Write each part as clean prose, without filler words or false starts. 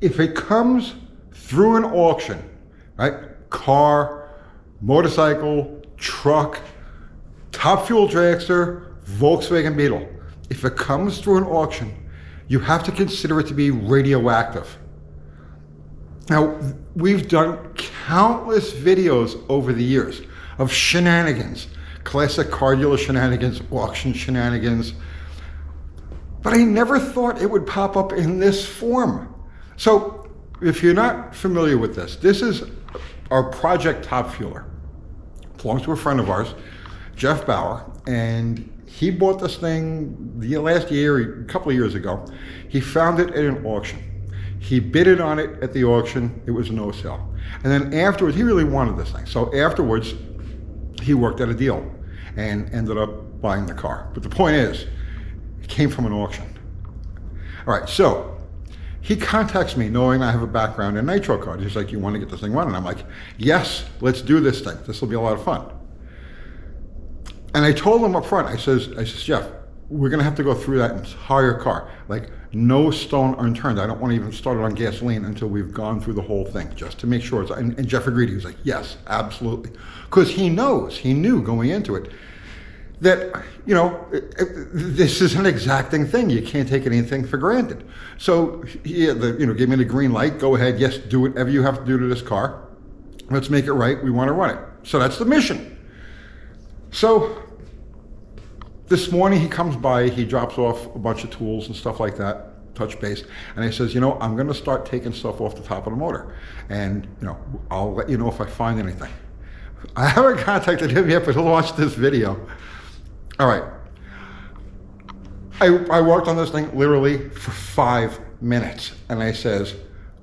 if it comes through an auction, right? Car, motorcycle, truck, top fuel dragster, Volkswagen Beetle. If it comes through an auction, you have to consider it to be radioactive. Now, we've done countless videos over the years of shenanigans, classic car dealer shenanigans, auction shenanigans, but I never thought it would pop up in this form. So if you're not familiar with this, this is our Project Top Fueler. Belongs to a friend of ours, Jeff Bauer, and he bought this thing the last year, a couple of years ago. He found it at an auction. He bidded on it at the auction. It was no sale. And then afterwards, he really wanted this thing. So afterwards, he worked at a deal and ended up buying the car. But the point is, it came from an auction. All right, so he contacts me knowing I have a background in nitro cars. He's like, you want to get this thing running? I'm like, yes, let's do this thing. This will be a lot of fun. And I told him up front, I says, Jeff, we're going to have to go through that entire car. Like, no stone unturned. I don't want to even start it on gasoline until we've gone through the whole thing, just to make sure. And Jeff agreed. He was like, yes, absolutely. Because he knew going into it, that, you know, this is an exacting thing. You can't take anything for granted. So he gave me the green light. Go ahead. Yes, do whatever you have to do to this car. Let's make it right. We want to run it. So that's the mission. So this morning he comes by, he drops off a bunch of tools and stuff like that, touch base, and he says, you know, I'm going to start taking stuff off the top of the motor. And, you know, I'll let you know if I find anything. I haven't contacted him yet, but he'll watch this video. All right. I worked on this thing literally for 5 minutes, and I says,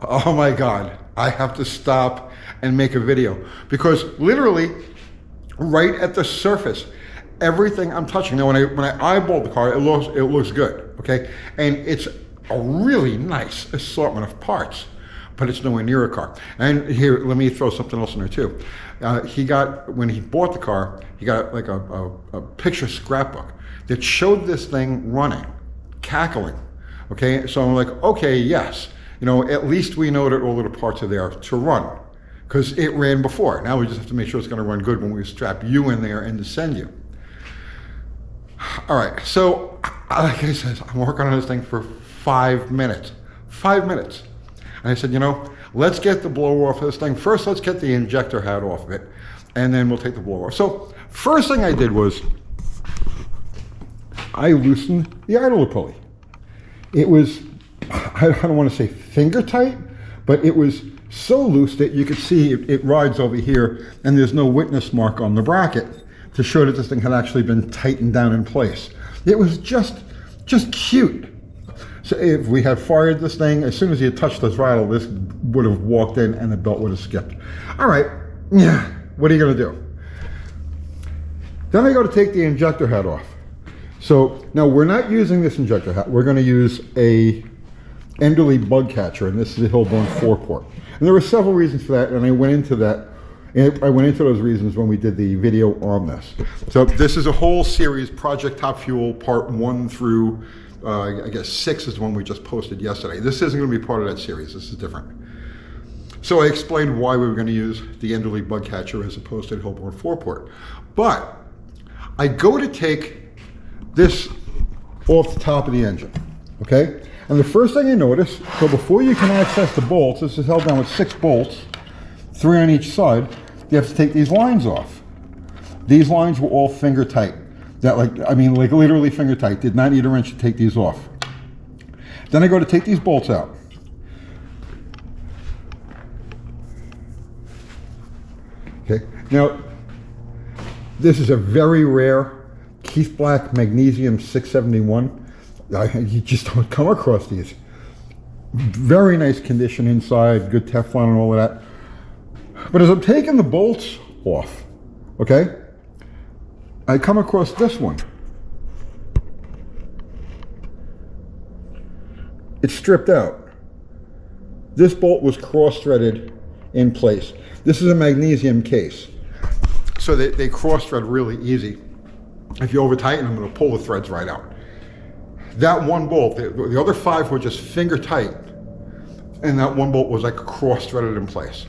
oh my God, I have to stop and make a video, because literally right at the surface, everything I'm touching. Now, when I eyeball the car, it looks good, okay? And it's a really nice assortment of parts, but it's nowhere near a car. And here, let me throw something else in there too. When he bought the car, he got like a picture scrapbook that showed this thing running, cackling, okay? So I'm like, okay, yes, you know, at least we know that all of the parts are there to run, because it ran before. Now we just have to make sure it's gonna run good when we strap you in there and descend you. All right, so like I said, I'm working on this thing for 5 minutes. 5 minutes. And I said, you know, let's get the blower off of this thing. First, let's get the injector head off of it, and then we'll take the blower off. So first thing I did was I loosened the idler pulley. It was, I don't want to say finger tight, but it was so loose that you could see it rides over here, and there's no witness mark on the bracket to show that this thing had actually been tightened down in place. It was just cute. So if we had fired this thing, as soon as you touched the throttle, this would have walked in and the belt would have skipped. All right, yeah, what are you gonna do? Then I go to take the injector head off. So now we're not using this injector head. We're gonna use a Enderley bug catcher, and this is a Hilborn 4-port. And there were several reasons for that, and I went into those reasons when we did the video on this. So this is a whole series, Project Top Fuel, part 1 through, I guess 6 is the one we just posted yesterday. This isn't going to be part of that series. This is different. So I explained why we were going to use the Enderley bug catcher as opposed to the Hilborn 4-port. But I go to take this off the top of the engine, okay? And the first thing you notice, so before you can access the bolts, this is held down with 6 bolts, 3 on each side. You have to take these lines off. These lines were all finger tight. That like literally finger tight. Did not need a wrench to take these off. Then I go to take these bolts out. Okay, now this is a very rare Keith Black Magnesium 671. You just don't come across these. Very nice condition inside, good Teflon and all of that. But as I'm taking the bolts off, okay, I come across this one. It's stripped out. This bolt was cross-threaded in place. This is a magnesium case, so they cross-thread really easy. If you over-tighten them, it'll pull the threads right out. That one bolt, the other 5 were just finger tight. and that one bolt was like cross-threaded in place.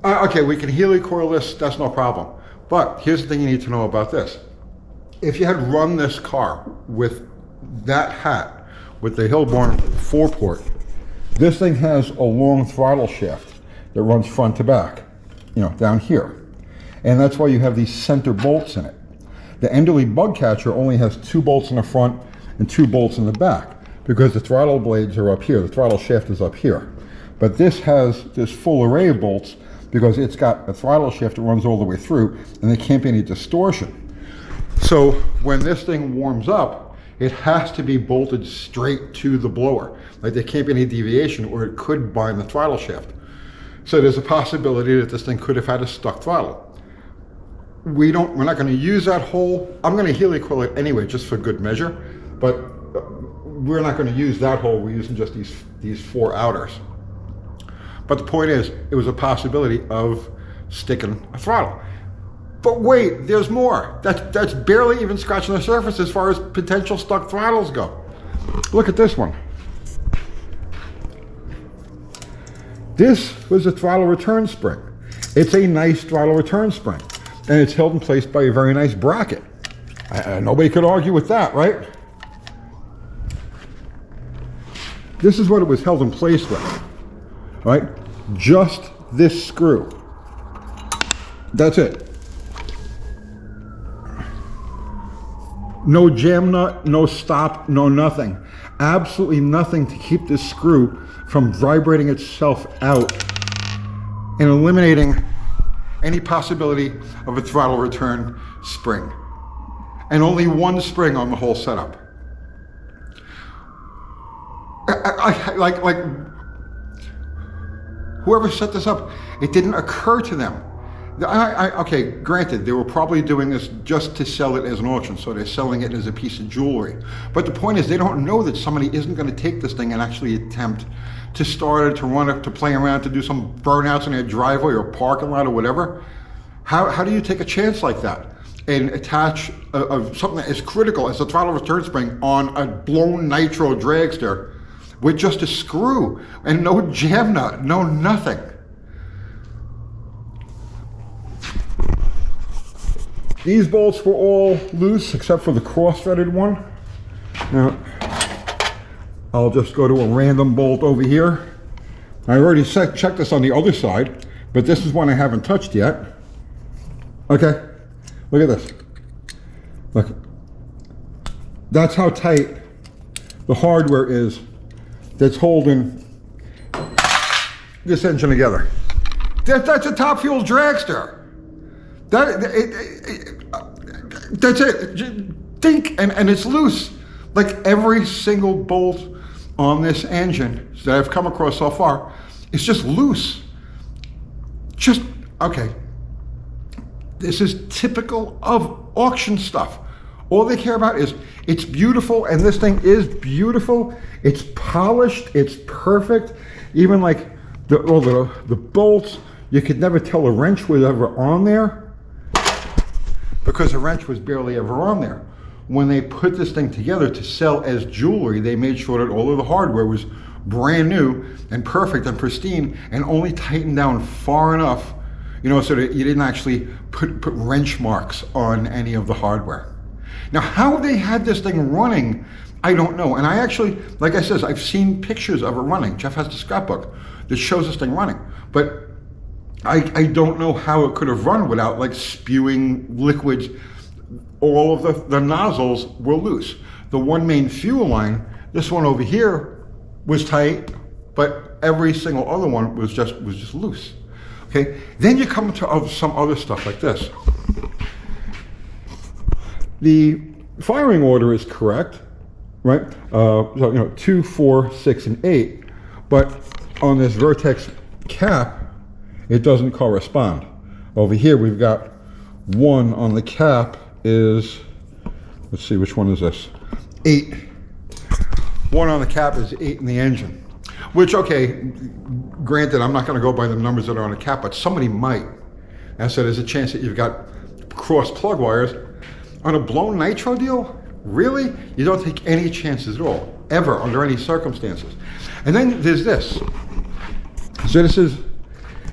Okay, we can helicoil this, that's no problem. But here's the thing you need to know about this. If you had run this car with that hat, with the Hillborn 4-port, this thing has a long throttle shaft that runs front to back, you know, down here. And that's why you have these center bolts in it. The Enderle bug catcher only has 2 bolts in the front and 2 bolts in the back, because the throttle blades are up here, the throttle shaft is up here. But this has this full array of bolts because it's got a throttle shaft that runs all the way through, and there can't be any distortion. So when this thing warms up, it has to be bolted straight to the blower. Like there can't be any deviation or it could bind the throttle shaft. So there's a possibility that this thing could have had a stuck throttle. We're not going to use that hole. I'm going to helicoil it anyway, just for good measure, but we're not going to use that hole. We're using just these 4 outers. But the point is, it was a possibility of sticking a throttle. But wait, there's more. That's barely even scratching the surface as far as potential stuck throttles go. Look at this one. This was a throttle return spring. It's a nice throttle return spring, and it's held in place by a very nice bracket. Nobody could argue with that, right? This is what it was held in place with, right? Just this screw. That's it. No jam nut, no stop, no nothing. Absolutely nothing to keep this screw from vibrating itself out and eliminating any possibility of a throttle return spring. And only one spring on the whole setup. Like whoever set this up, it didn't occur to them. Okay, granted, they were probably doing this just to sell it as an auction, so they're selling it as a piece of jewelry. But the point is, they don't know that somebody isn't going to take this thing and actually attempt to start it, to run it, to play around, to do some burnouts in their driveway or parking lot or whatever. How do you take a chance like that and attach something that is critical as a throttle return spring on a blown nitro dragster with just a screw and no jam nut, no nothing? These bolts were all loose except for the cross-threaded one. Now, I'll just go to a random bolt over here. I already checked this on the other side, but this is one I haven't touched yet. Okay, look at this. Look, that's how tight the hardware is that's holding this engine together. That's a top fuel dragster. That's it. Think, and it's loose. Like every single bolt on this engine that I've come across so far, it's just loose. Just, okay. This is typical of auction stuff. All they care about is it's beautiful, and this thing is beautiful. It's polished, it's perfect. Even like the bolts, you could never tell a wrench was ever on there, because the wrench was barely ever on there. When they put this thing together to sell as jewelry, they made sure that all of the hardware was brand new and perfect and pristine and only tightened down far enough, you know, so that you didn't actually put wrench marks on any of the hardware. Now, how they had this thing running, I don't know. And I actually, like I said, I've seen pictures of it running. Jeff has the scrapbook that shows this thing running. But I don't know how it could have run without like spewing liquids. All of the nozzles were loose. The one main fuel line, this one over here, was tight, but every single other one was just loose. Okay, then you come to some other stuff like this. The firing order is correct, right? So, you know, 2, 4, 6, and 8, but on this Vertex cap, it doesn't correspond. Over here, we've got 1 on the cap is, let's see, which one is this? 8. 1 on the cap is 8 in the engine. Which, okay, granted, I'm not going to go by the numbers that are on the cap, but somebody might. And so there's a chance that you've got cross plug wires. On a blown nitro deal, really? You don't take any chances at all. ever, under any circumstances. And then there's this. So this is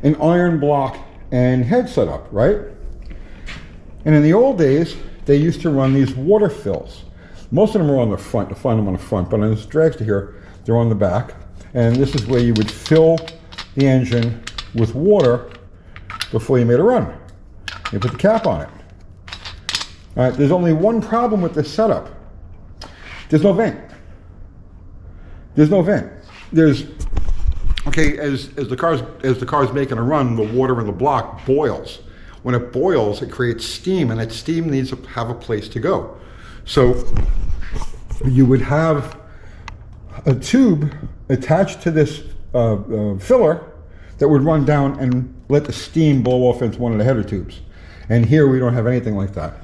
an iron block and head setup, right? And in the old days, they used to run these water fills. Most of them are on the front, you'll find them on the front, but on this dragster here, they're on the back. And this is where you would fill the engine with water before you made a run. You put the cap on it. All right, there's only one problem with this setup. There's no vent. There's no vent. There's, okay, as the car's making a run, the water in the block boils. When it boils, it creates steam, and that steam needs to have a place to go. So you would have a tube attached to this filler that would run down and let the steam blow off into one of the header tubes. And here we don't have anything like that.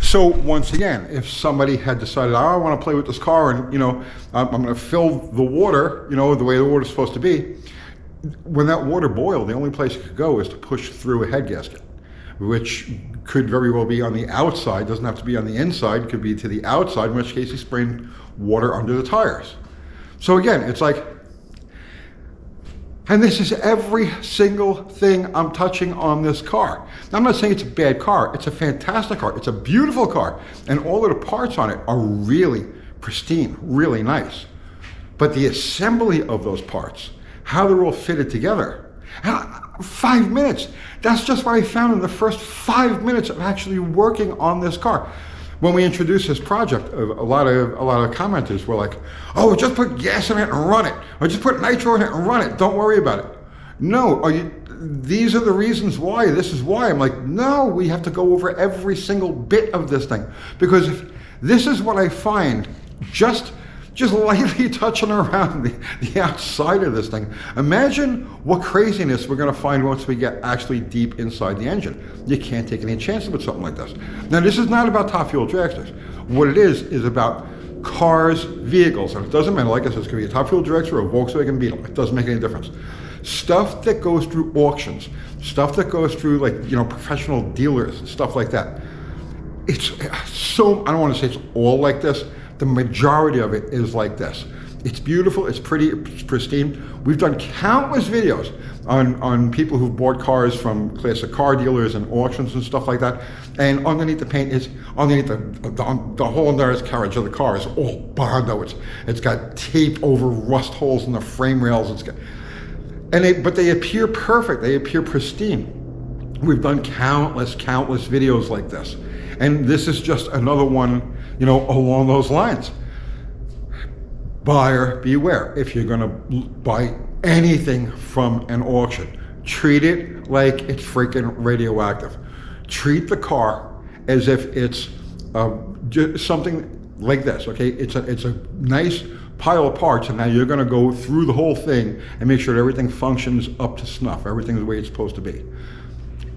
So once again, if somebody had decided, oh, I want to play with this car and, you know, I'm going to fill the water, you know, the way the water's supposed to be, when that water boiled, the only place it could go is to push through a head gasket, which could very well be on the outside, doesn't have to be on the inside, could be to the outside, in which case you spraying water under the tires. So again, it's like, and this is every single thing I'm touching on this car. Now, I'm not saying it's a bad car. It's a fantastic car. It's a beautiful car. And all of the parts on it are really pristine, really nice. But the assembly of those parts, how they're all fitted together, 5 minutes. That's just what I found in the first 5 minutes of actually working on this car. When we introduced this project, a lot of commenters were like, oh, just put gas in it and run it, or just put nitro in it and run it, don't worry about it. No, these are the reasons why, this is why. I'm like, no, we have to go over every single bit of this thing, because if this is what I find just lightly touching around the outside of this thing. Imagine what craziness we're going to find once we get actually deep inside the engine. You can't take any chances with something like this. Now, this is not about Top Fuel Dragsters. What it is about cars, vehicles, and it doesn't matter, like I said, it's going to be a Top Fuel Dragster or a Volkswagen Beetle. It doesn't make any difference. Stuff that goes through auctions, stuff that goes through, like, you know, professional dealers and stuff like that. It's so, I don't want to say it's all like this. The majority of it is like this. It's beautiful, it's pretty, it's pristine. We've done countless videos on people who've bought cars from classic car dealers and auctions and stuff like that. And underneath the paint is, underneath the whole undercarriage of the car is all Bondo. It's got tape over rust holes in the frame rails. It's got, but they appear perfect, they appear pristine. We've done countless videos like this. And this is just another one, you know, along those lines. Buyer beware. If you're gonna buy anything from an auction, treat it like it's freaking radioactive. Treat the car as if it's just something like this, okay? It's a nice pile of parts, and now you're gonna go through the whole thing and make sure that everything functions up to snuff, everything's the way it's supposed to be.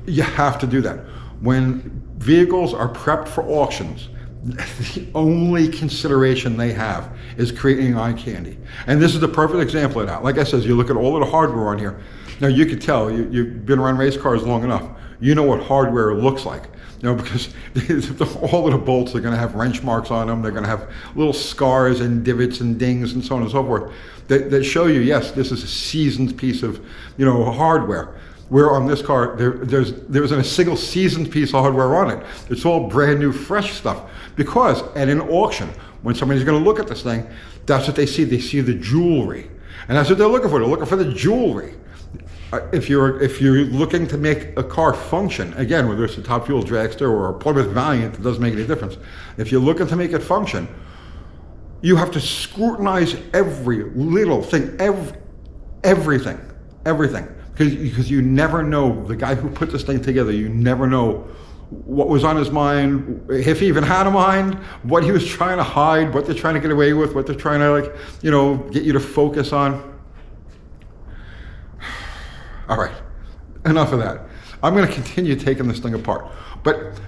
You have to do that. When vehicles are prepped for auctions, the only consideration they have is creating eye candy. And this is the perfect example of that. Like I said, you look at all of the hardware on here. Now you could tell, you've been around race cars long enough, you know what hardware looks like. You know, because all of the bolts are gonna have wrench marks on them, they're gonna have little scars and divots and dings and so on and so forth that show you, yes, this is a seasoned piece of, you know, hardware. Where on this car, there isn't a single seasoned piece of hardware on it. It's all brand new, fresh stuff. Because at an auction, when somebody's gonna look at this thing, that's what they see. They see the jewelry. And that's what they're looking for. They're looking for the jewelry. If you're looking to make a car function, again, whether it's a Top Fuel Dragster or a Plymouth Valiant, it doesn't make any difference. If you're looking to make it function, you have to scrutinize every little thing, everything. Because you never know, the guy who put this thing together, you never know what was on his mind, if he even had a mind, what he was trying to hide, what they're trying to get away with, what they're trying to, like, you know, get you to focus on. All right, enough of that. I'm gonna continue taking this thing apart. But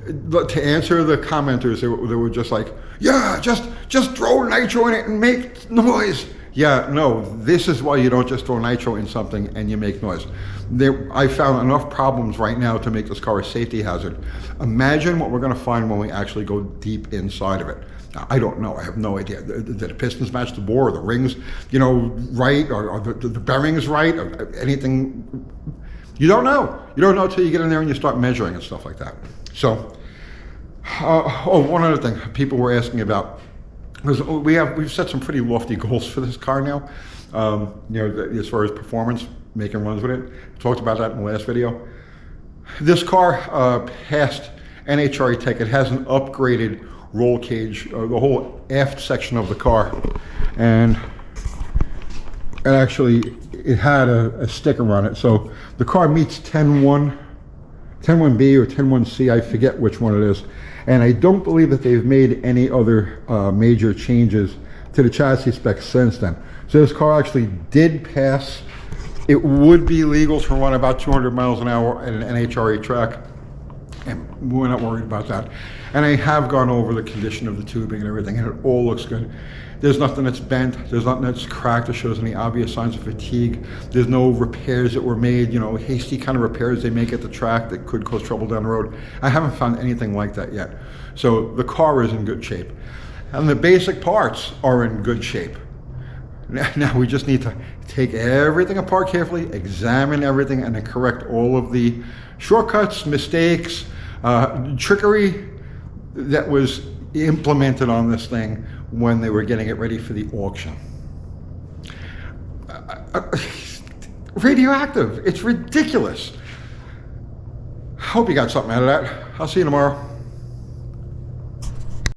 to answer the commenters, they were just like, yeah, just throw nitro in it and make noise. Yeah, no, this is why you don't just throw nitro in something and you make noise. I found enough problems right now to make this car a safety hazard. Imagine what we're gonna find when we actually go deep inside of it. I don't know. I have no idea. Did the pistons match the bore, or the rings, you know, right, or the bearings right, or anything? You don't know. You don't know until you get in there and you start measuring and stuff like that. So, one other thing people were asking about, because we've set some pretty lofty goals for this car now. You know, as far as performance, making runs with it. Talked about that in the last video. This car passed NHRA Tech. It has an upgraded roll cage, the whole aft section of the car, and it had a sticker on it. So the car meets 10.1, 10.1B or 10.1C, I forget which one it is. And I don't believe that they've made any other major changes to the chassis specs since then. So this car actually did pass. It would be legal to run about 200 miles an hour at an NHRA track, and we're not worried about that. And I have gone over the condition of the tubing and everything, and it all looks good. There's nothing that's bent, there's nothing that's cracked that shows any obvious signs of fatigue. There's no repairs that were made, you know, hasty kind of repairs they make at the track that could cause trouble down the road. I haven't found anything like that yet. So the car is in good shape. And the basic parts are in good shape. Now we just need to take everything apart carefully, examine everything, and then correct all of the shortcuts, mistakes, trickery that was implemented on this thing when they were getting it ready for the auction. Radioactive, it's ridiculous. Hope you got something out of that. I'll see you tomorrow.